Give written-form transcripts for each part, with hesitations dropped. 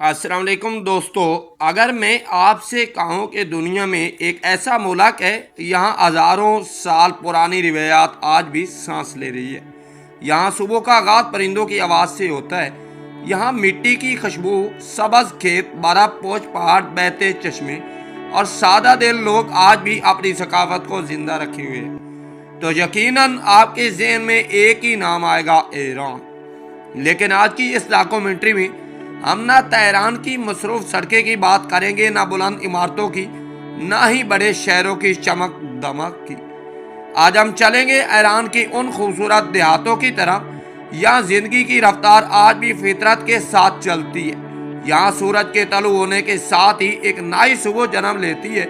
अस्सलाम वालेकुम दोस्तों। अगर मैं आपसे कहूँ कि दुनिया में एक ऐसा मुल्क है यहाँ हज़ारों साल पुरानी रिवायात आज भी सांस ले रही है। यहाँ सुबह का आगाज़ परिंदों की आवाज़ से होता है। यहाँ मिट्टी की खुशबू, सब्ज़ खेत, बर्फ़ पोश पहाड़, बहते चश्मे और सादा दिल लोग आज भी अपनी सकाफत को ज़िंदा रखे हुए हैं। तो यकीनन आपके ज़हन में एक ही नाम आएगा, ईरान। लेकिन आज की इस डॉक्यूमेंट्री में हम ना तेहरान की मसरूफ सड़कें की बात करेंगे, ना बुलंद इमारतों की, ना ही बड़े शहरों की चमक दमक की। आज हम चलेंगे ईरान की उन खूबसूरत देहातों की तरफ, यहाँ जिंदगी की रफ्तार आज भी फितरत के साथ चलती है। यहाँ सूरज के तलु होने के साथ ही एक नई सुबह जन्म लेती है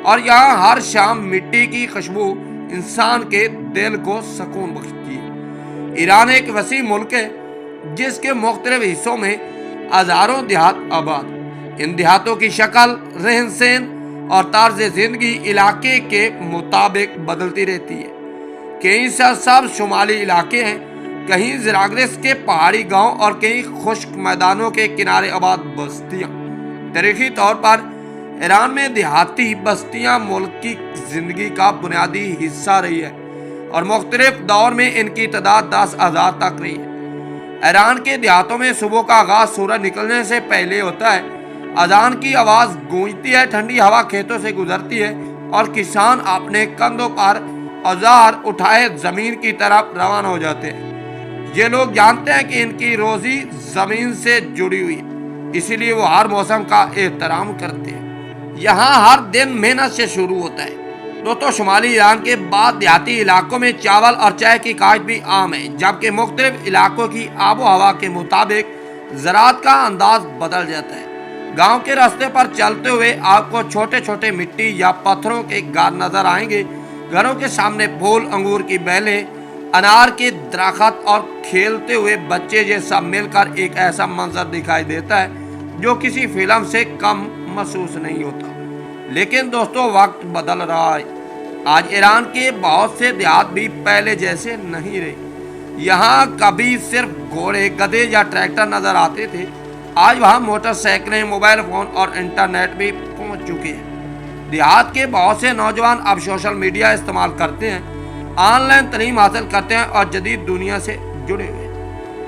और यहाँ हर शाम मिट्टी की खुशबू इंसान के दिल को सुकून बख्शती है। ईरान एक वसी मुल्क है जिसके मुख्तलिफ हिस्सों में हजारों देहात आबाद। इन देहातों की शक्ल, रहन सहन और तर्ज जिंदगी इलाके के मुताबिक बदलती रहती है। कहीं सब शुमाली इलाके हैं, कहीं ज़राग्रिस के पहाड़ी गांव और कहीं खुश्क मैदानों के किनारे आबाद बस्तियां। तारीखी तौर पर ईरान में देहाती बस्तियां मुल्क की जिंदगी का बुनियादी हिस्सा रही है और मुख्तलिफ दौर में इनकी तादाद 10,000 तक रही है। ईरान के देहातों में सुबह का आगाज सूरज निकलने से पहले होता है। अजान की आवाज़ गूंजती है, ठंडी हवा खेतों से गुजरती है और किसान अपने कंधों पर औजार उठाए ज़मीन की तरफ रवाना हो जाते हैं। ये लोग जानते हैं कि इनकी रोज़ी ज़मीन से जुड़ी हुई है, इसीलिए वो हर मौसम का एहतराम करते हैं। यहाँ हर दिन मेहनत से शुरू होता है। दोस्तों, शुमाली ईरान के बाद देहाती इलाकों में चावल और चाय की काश्त भी आम है, जबकि मुख्तलिफ इलाकों की आबो हवा के मुताबिक ज़राअत का अंदाज बदल जाता है। गांव के रास्ते पर चलते हुए आपको छोटे छोटे मिट्टी या पत्थरों के घर नजर आएंगे। घरों के सामने फूल, अंगूर की बेलें, अनार के दरख्त और खेलते हुए बच्चे, ये सब मिलकर एक ऐसा मंजर दिखाई देता है जो किसी फिल्म से कम महसूस नहीं होता। लेकिन दोस्तों, वक्त बदल रहा है। आज ईरान के बहुत से देहात भी पहले जैसे नहीं रहे। यहाँ कभी सिर्फ घोड़े, गधे या ट्रैक्टर नजर आते थे, आज वहाँ मोटरसाइकिलें, मोबाइल फोन और इंटरनेट भी पहुँच चुके हैं। देहात के बहुत से नौजवान अब सोशल मीडिया इस्तेमाल करते हैं, ऑनलाइन तालीम हासिल करते हैं और जदीद दुनिया से जुड़े हुए हैं।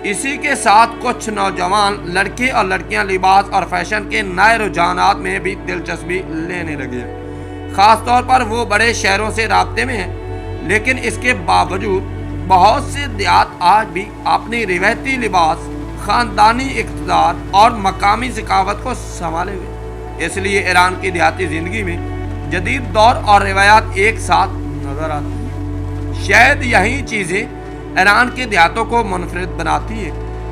इसी के साथ कुछ नौजवान लड़के और लड़कियां लिबास और फैशन के नए रुझानात में भी दिलचस्पी लेने लगे हैं। ख़ास तौर पर वो बड़े शहरों से राब्ते में हैं, लेकिन इसके बावजूद बहुत से देहात आज भी अपनी रिवायती लिबास, ख़ानदानी इक़्तिदार और मकामी सकावत को संभाले हुए। इसलिए ईरान की देहाती ज़िंदगी में जदीद दौर और रिवायात एक साथ नज़र आती हैं। शायद यही चीज़ें ईरान के देहातों को मुनफरिद बनाती है।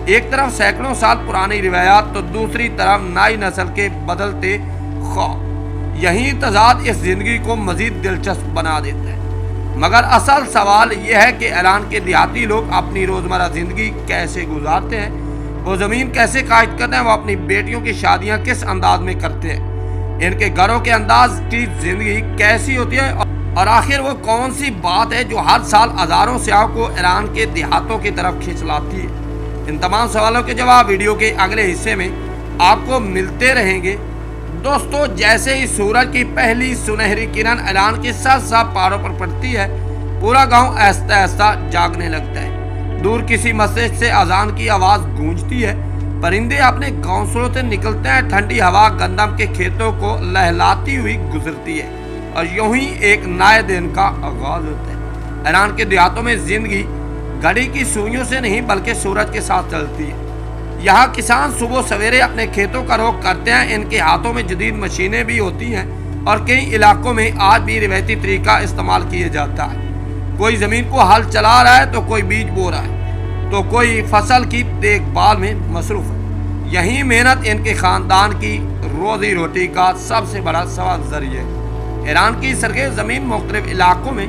एक तरफ सैकड़ों साल पुरानी रिवायात, तो दूसरी तरफ नई नस्ल के बदलते ख्वाब। यही तजाद इस जिंदगी को मजीद दिलचस्प बना देता है। मगर असल सवाल यह है कि ईरान के देहाती लोग अपनी रोज़मर्रा ज़िंदगी कैसे गुजारते हैं, वो ज़मीन कैसे काश्त करते हैं, वो अपनी बेटियों की शादियाँ किस अंदाज में करते हैं, इनके घरों के अंदाज की ज़िंदगी कैसी होती है और आखिर वो कौन सी बात है जो हर साल हज़ारों सयाहों को ईरान के देहातों की तरफ खींच लाती है। इन तमाम सवालों के जवाब वीडियो के अगले हिस्से में आपको मिलते रहेंगे। दोस्तों, जैसे ही सूरज की पहली सुनहरी किरण ईरान के साफ पहाड़ों पर पड़ती है, पूरा गांव आहिस्ता आहिस्ता जागने लगता है। दूर किसी मस्जिद से अजान की आवाज़ गूंजती है, परिंदे अपने घोंसलों से निकलते हैं, ठंडी हवा गंदम के खेतों को लहलाती हुई गुजरती है और यूं ही एक नए दिन का आगाज होता है। ईरान के देहातों में जिंदगी घड़ी की सुइयों से नहीं बल्कि सूरज के साथ चलती है। यहाँ किसान सुबह सवेरे अपने खेतों का रुख करते हैं। इनके हाथों में जदीद मशीनें भी होती हैं और कई इलाकों में आज भी रिवायती तरीका इस्तेमाल किया जाता है। कोई ज़मीन को हल चला रहा है, तो कोई बीज बो रहा है, तो कोई फसल की देखभाल में मसरूफ़ है। यही मेहनत इनके ख़ानदान की रोज़ी रोटी का सबसे बड़ा सबब ज़रिया है। ईरान की सरखे ज़मीन मुख्तलिफ इलाकों में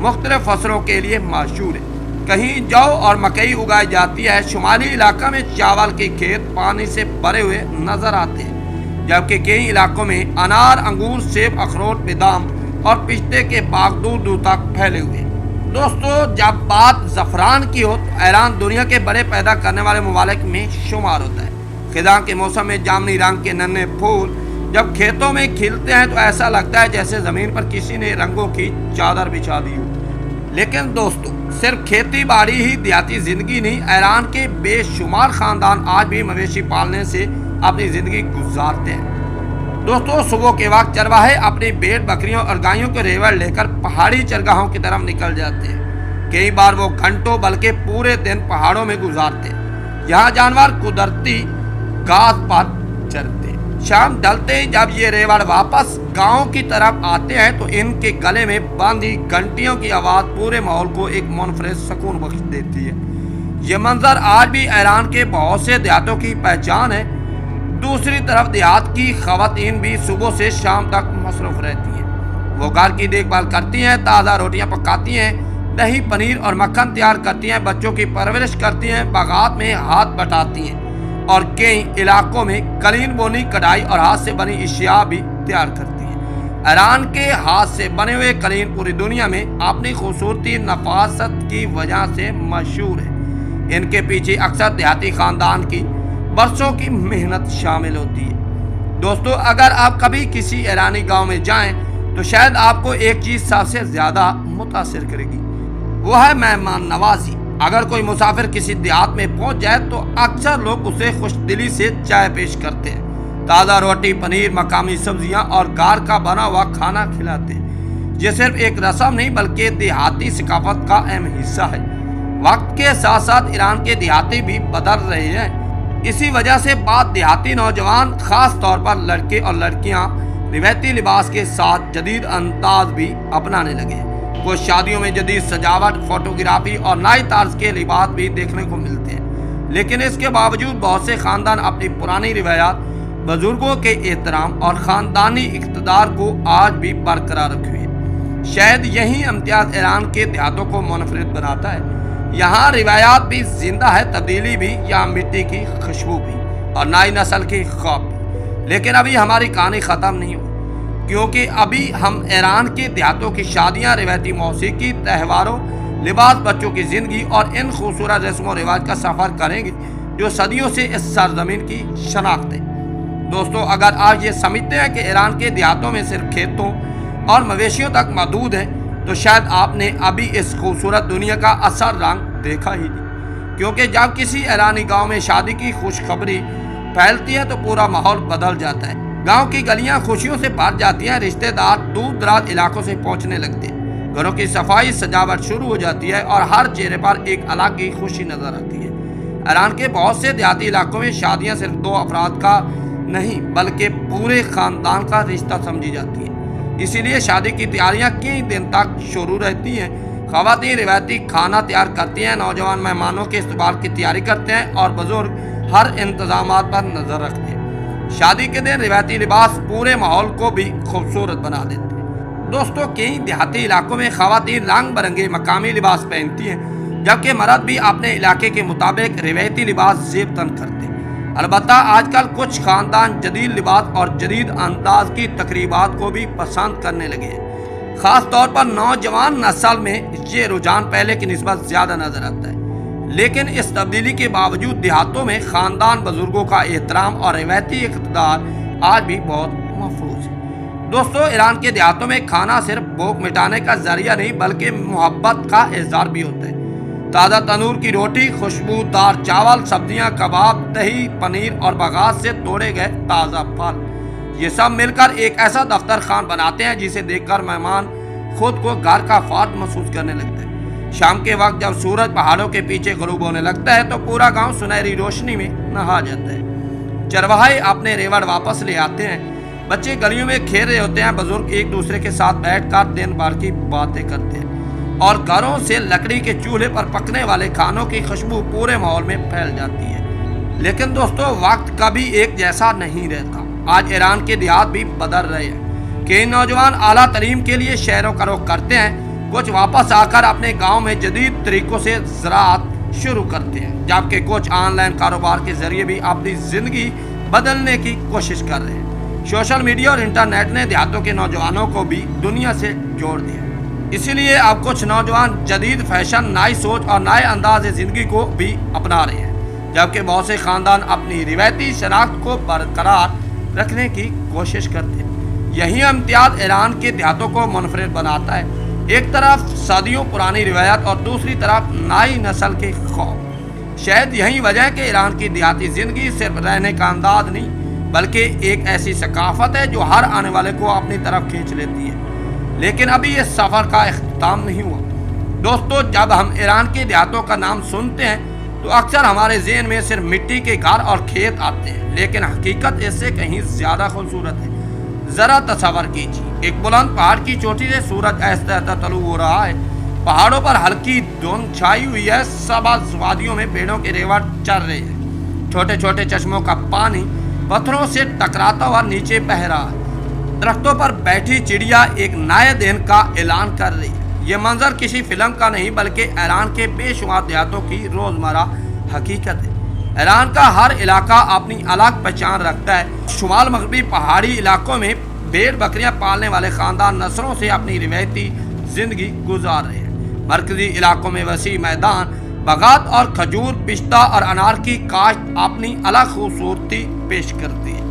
मुख्तलिफ फसलों के लिए मशहूर है। कहीं जौ और मकई उगाई जाती है। शुमाली इलाका में चावल के खेत पानी से भरे हुए नजर आते हैं, जबकि कई इलाकों में अनार, अंगूर, सेब, अखरोट, बादाम और पिस्ते के बाग दूर दूर तक फैले हुए हैं। दोस्तों, जब बात ज़फ़रान की हो तो ईरान दुनिया के बड़े पैदा करने वाले ममालिक में शुमार होता है। खिज़ां के मौसम में जामुनी रंग के नन्हे फूल जब खेतों में खिलते हैं तो ऐसा लगता है जैसे ज़मीन पर किसी ने रंगों की चादर बिछा दी हो। लेकिन दोस्तों, सिर्फ खेती बाड़ी ही देहाती ज़िंदगी नहीं, ईरान के बेशुमार ख़ानदान आज भी मवेशी पालने से अपनी ज़िंदगी गुजारते हैं। दोस्तों, सुबह के वक्त चरवाहे अपनी भेड़ बकरियों और गायों के रेवड़ लेकर पहाड़ी चरगाहों की तरफ निकल जाते हैं। कई बार वो घंटों बल्कि पूरे दिन पहाड़ों में गुजारते हैं। यहाँ जानवर कुदरती घास पर चरते हैं। शाम ढलते ही जब ये रेवड़ वापस गांव की तरफ आते हैं तो इनके गले में बांधी घंटियों की आवाज़ पूरे माहौल को एक मुनफरिद सुकून बख्श देती है। ये मंजर आज भी ईरान के बहुत से देहातों की पहचान है। दूसरी तरफ देहात की खवातीन भी सुबह से शाम तक मसरूफ रहती हैं। वो घर की देखभाल करती हैं, ताज़ा रोटियां पकाती हैं, दही पनीर और मक्खन तैयार करती हैं, बच्चों की परवरिश करती हैं, बागात में हाथ बटाती हैं और कई इलाकों में कलीन बोनी, कढ़ाई और हाथ से बनी अशिया भी तैयार करती हैं। ईरान के हाथ से बने हुए कलीन पूरी दुनिया में अपनी खूबसूरती नफासत की वजह से मशहूर है। इनके पीछे अक्सर देहाती ख़ानदान की बरसों की मेहनत शामिल होती है। दोस्तों, अगर आप कभी किसी ईरानी गांव में जाएं तो शायद आपको एक चीज़ सबसे ज़्यादा मुतासिर करेगी, वो है मेहमान नवाजी। अगर कोई मुसाफिर किसी देहात में पहुंच जाए तो अक्सर लोग उसे खुशदिली से चाय पेश करते हैं, ताज़ा रोटी, पनीर, मकामी सब्जियां और घर का बना हुआ खाना खिलाते हैं। ये सिर्फ एक रस्म नहीं बल्कि देहाती सकाफत का अहम हिस्सा है। वक्त के साथ साथ ईरान के देहाती भी बदल रहे हैं। इसी वजह से बाद देहाती नौजवान, खास तौर पर लड़के और लड़कियां, रिवायती लिबास के साथ जदीद अंदाज भी अपनाने लगे हैं। कुछ शादियों में जदीद सजावट, फोटोग्राफी और नए तर्ज के लिबास भी देखने को मिलते हैं। लेकिन इसके बावजूद बहुत से ख़ानदान अपनी पुरानी रिवायात, बुजुर्गों के एहतराम और ख़ानदानी इक़्तिदार को आज भी बरकरार रखे हुए। शायद यही इम्तियाज़ ईरान के देहातों को मुनफरिद बनाता है। यहाँ रिवायात भी जिंदा है, तब्दीली भी, यहाँ मिट्टी की खुशबू भी और नई नस्ल की ख्वाब भी। लेकिन अभी हमारी कहानी ख़त्म नहीं हुई, क्योंकि अभी हम ईरान के देहातों की शादियाँ, रिवायती मौसीकी, त्योहारों, लिबास, बच्चों की ज़िंदगी और इन खूबसूरत रस्म व रिवाज का सफ़र करेंगे जो सदियों से इस सरजमीन की शनाख्त है। दोस्तों, अगर आप ये समझते हैं कि ईरान के देहातों में सिर्फ खेतों और मवेशियों तक महदूद है तो शायद आपने अभी इस खूबसूरत दुनिया का असल रंग देखा ही नहीं। क्योंकि जब किसी ईरानी गांव में शादी की खुशखबरी फैलती है तो पूरा माहौल बदल जाता है। गांव की गलियां खुशियों से भर जाती हैं, रिश्तेदार दूर दराज इलाकों से पहुंचने लगते हैं, घरों की सफाई, सजावट शुरू हो जाती है और हर चेहरे पर एक अलग ही खुशी नजर आती है। ईरान के बहुत से देहाती इलाकों में शादियाँ सिर्फ दो अफराद का नहीं बल्कि पूरे ख़ानदान का रिश्ता समझी जाती है। इसीलिए शादी की तैयारियां कई दिन तक शुरू रहती हैं। ख़वातीन रिवायती खाना तैयार करती हैं, नौजवान मेहमानों के इस्तकबाल की तैयारी करते हैं और बुजुर्ग हर इंतजामात पर नज़र रखते हैं। शादी के दिन रिवायती लिबास पूरे माहौल को भी खूबसूरत बना देते हैं। दोस्तों, कई देहाती इलाकों में ख़वातीन रंग बिरंगे मकामी लिबास पहनती हैं, जबकि मर्द भी अपने इलाके के मुताबिक रिवायती लिबास ज़ेब तन करते हैं। अलबत्ता आजकल कुछ ख़ानदान जदीद लिबास और जदीद अंदाज की तकरीबात को भी पसंद करने लगे हैं। ख़ास तौर पर नौजवान नस्ल में ये रुझान पहले की निस्बत ज़्यादा नज़र आता है। लेकिन इस तब्दीली के बावजूद देहातों में ख़ानदान, बुजुर्गों का एहतराम और रिवायती इक़्तिदार आज भी बहुत महफूज है। दोस्तों, ईरान के देहातों में खाना सिर्फ भूख मिटाने का जरिया नहीं बल्कि मोहब्बत का इज़हार भी होता है। ताज़ा तंदूर की रोटी, खुशबूदार चावल, सब्जियां, कबाब, दही, पनीर और बागात से तोड़े गए ताज़ा फल, ये सब मिलकर एक ऐसा दफ्तर खान बनाते हैं जिसे देखकर मेहमान खुद को घर का फात महसूस करने लगते हैं। शाम के वक्त जब सूरज पहाड़ों के पीछे गुरूब होने लगता है तो पूरा गांव सुनहरी रोशनी में नहा जाता है। चरवाहे अपने रेवड़ वापस ले आते हैं, बच्चे गलियों में खेल रहे होते हैं, बुजुर्ग एक दूसरे के साथ बैठकर दिन भर की बातें करते हैं और घरों से लकड़ी के चूल्हे पर पकने वाले खानों की खुशबू पूरे माहौल में फैल जाती है। लेकिन दोस्तों, वक्त कभी एक जैसा नहीं रहता। आज ईरान के देहात भी बदल रहे हैं। कई नौजवान आला तालीम के लिए शहरों का रुख करते हैं, कुछ वापस आकर अपने गांव में जदीद तरीकों से ज़राअत शुरू करते हैं, जबकि कुछ ऑनलाइन कारोबार के जरिए भी अपनी ज़िंदगी बदलने की कोशिश कर रहे हैं। सोशल मीडिया और इंटरनेट ने देहातों के नौजवानों को भी दुनिया से जोड़ दिया। इसीलिए अब कुछ नौजवान जदीद फैशन, नई सोच और नए अंदाज ज़िंदगी को भी अपना रहे हैं। जबकि बहुत से खानदान अपनी रिवायती शनाख्त को बरकरार रखने की कोशिश करते हैं। यही इम्तियाज ईरान के देहातों को मुनफरिद बनाता है। एक तरफ सदियों पुरानी रिवायत और दूसरी तरफ नई नस्ल के खौफ। शायद यही वजह है कि ईरान की देहाती ज़िंदगी सिर्फ रहने का अंदाज नहीं, बल्कि एक ऐसी सकाफत है जो हर आने वाले को अपनी तरफ खींच लेती है। लेकिन अभी इस सफ़र का इख्तिताम नहीं हुआ। दोस्तों, जब हम ईरान के देहातों का नाम सुनते हैं तो अक्सर हमारे ज़हन में सिर्फ मिट्टी के घर और खेत आते हैं, लेकिन हकीकत इससे कहीं ज़्यादा खूबसूरत है। ज़रा तसव्वुर कीजिए, एक बुलंद पहाड़ की चोटी से सूरज ऐसा तलू हो रहा है। पहाड़ों पर हल्की धुंध छाई हुई है। सबज वादियों में पेड़ों के रेवट चल रहे हैं। छोटे छोटे चश्मों का पानी पत्थरों से टकराता हुआ नीचे बह रहा है। दरख्तों पर बैठी चिड़िया एक नए दिन का ऐलान कर रही है। ये मंजर किसी फिल्म का नहीं, बल्कि ईरान के बेशुमार देहातों की रोज़मर्रा हकीकत है। ईरान का हर इलाका अपनी अलग पहचान रखता है। शुमाल मगरबी पहाड़ी इलाकों में भेड़ बकरियां पालने वाले खानदान नस्लों से अपनी रिवायती ज़िंदगी गुजार रहे हैं। मरकजी इलाकों में वसी मैदान, बगात और खजूर, पिस्ता और अनार की काश्त अपनी अलग खूबसूरती पेश करती है।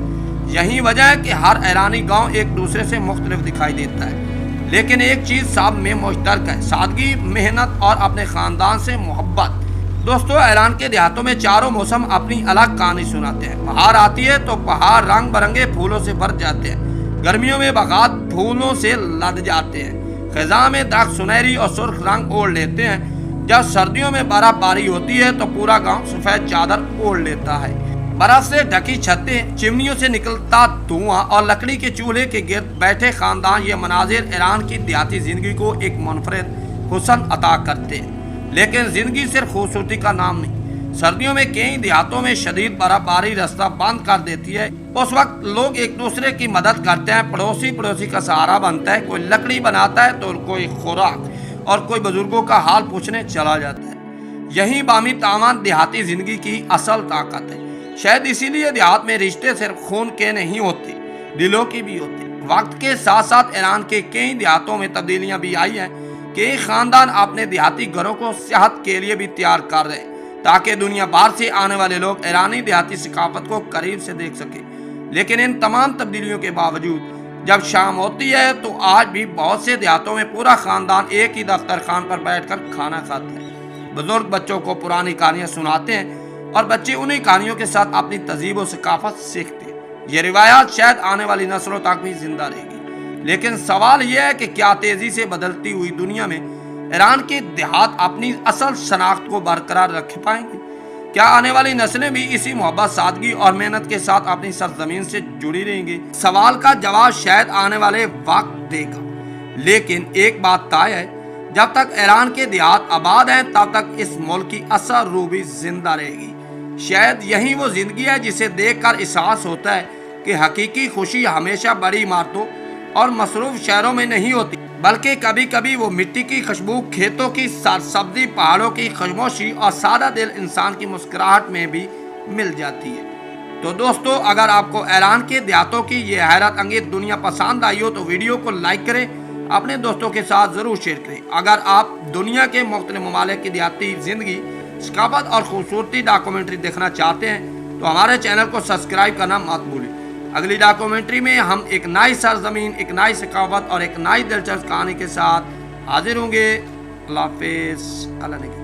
यही वजह है कि हर ईरानी गांव एक दूसरे से मुख्तलिफ दिखाई देता है, लेकिन एक चीज़ सब में मुश्तरक है: सादगी, मेहनत और अपने ख़ानदान से मोहब्बत। दोस्तों, ईरान के देहातों में चारों मौसम अपनी अलग कहानी सुनाते हैं। बहार आती है तो पहाड़ रंग बिरंगे फूलों से भर जाते हैं। गर्मियों में बगात फूलों से लद जाते हैं। खिज़ां में दरख्त सुनहरी और सुर्ख रंग ओढ़ लेते हैं। जब सर्दियों में बर्फबारी होती है तो पूरा गांव सफ़ेद चादर ओढ़ लेता है। बर्फ से ढकी छतें, चिमनियों से निकलता धुआं और लकड़ी के चूल्हे के गिर्द बैठे खानदान, ये मनाजिर ईरान की देहाती ज़िंदगी को एक मुनफरिद हुस्न अता करते हैं। लेकिन ज़िंदगी सिर्फ खूबसूरती का नाम नहीं। सर्दियों में कई देहातों में शदीद बर्फबारी रास्ता बंद कर देती है। उस वक्त लोग एक दूसरे की मदद करते हैं। पड़ोसी का सहारा बनता है। कोई लकड़ी बनाता है तो कोई खुराक और कोई बुजुर्गों का हाल पूछने चला जाता है। यही बामी तामान देहाती ज़िंदगी की असल ताकत है। शायद इसीलिए देहात में रिश्ते सिर्फ खून के नहीं होते, दिलों की भी होते। वक्त के साथ साथ ईरान के कई देहातों में तब्दीलियां भी आई हैं। कई खानदान अपने देहाती घरों को सियाहत के लिए भी तैयार कर रहे हैं, ताकि दुनिया भर से आने वाले लोग ईरानी देहाती सकाफत को करीब से देख सकें। लेकिन इन तमाम तब्दीलियों के बावजूद जब शाम होती है तो आज भी बहुत से देहातों में पूरा खानदान एक ही दफ्तरखान पर बैठकर खाना खाता है। बुजुर्ग बच्चों को पुरानी कहानियाँ सुनाते हैं और बच्चे उन्हीं कहानियों के साथ अपनी तहजीब और सकाफत सीखते हैं। ये रिवायात शायद आने वाली नस्लों तक भी जिंदा रहेगी। लेकिन सवाल यह है कि क्या तेज़ी से बदलती हुई दुनिया में ईरान के देहात अपनी असल शनाख्त को बरकरार रख पाएंगे? क्या आने वाली नस्लें भी इसी मोहब्बत, सादगी और मेहनत के साथ अपनी सरजमीन से जुड़ी रहेंगी? सवाल का जवाब शायद आने वाले वक्त देगा। लेकिन एक बात तय है, जब तक ईरान के देहात आबाद हैं तब तक इस मुल्क की असल रूह भी जिंदा रहेगी। शायद यही वो ज़िंदगी है जिसे देखकर एहसास होता है कि हकीकी खुशी हमेशा बड़ी इमारतों और मसरूफ़ शहरों में नहीं होती, बल्कि कभी कभी वो मिट्टी की खुशबू, खेतों की सरसब्जी, पहाड़ों की खामोशी और सादा दिल इंसान की मुस्कुराहट में भी मिल जाती है। तो दोस्तों, अगर आपको ईरान के देहातों की ये हैरत अंगेज दुनिया पसंद आई हो तो वीडियो को लाइक करें, अपने दोस्तों के साथ ज़रूर शेयर करें। अगर आप दुनिया के मुख्तलिफ ममालिक की देहाती ज़िंदगी, सकाफत और खूबसूरती डॉक्यूमेंट्री देखना चाहते हैं तो हमारे चैनल को सब्सक्राइब करना मत भूलें। अगली डॉक्यूमेंट्री में हम एक नई सरजमीन, एक नई सकाफत और एक नई दिलचस्प कहानी के साथ हाजिर होंगे। अल्लाह हाफिज़।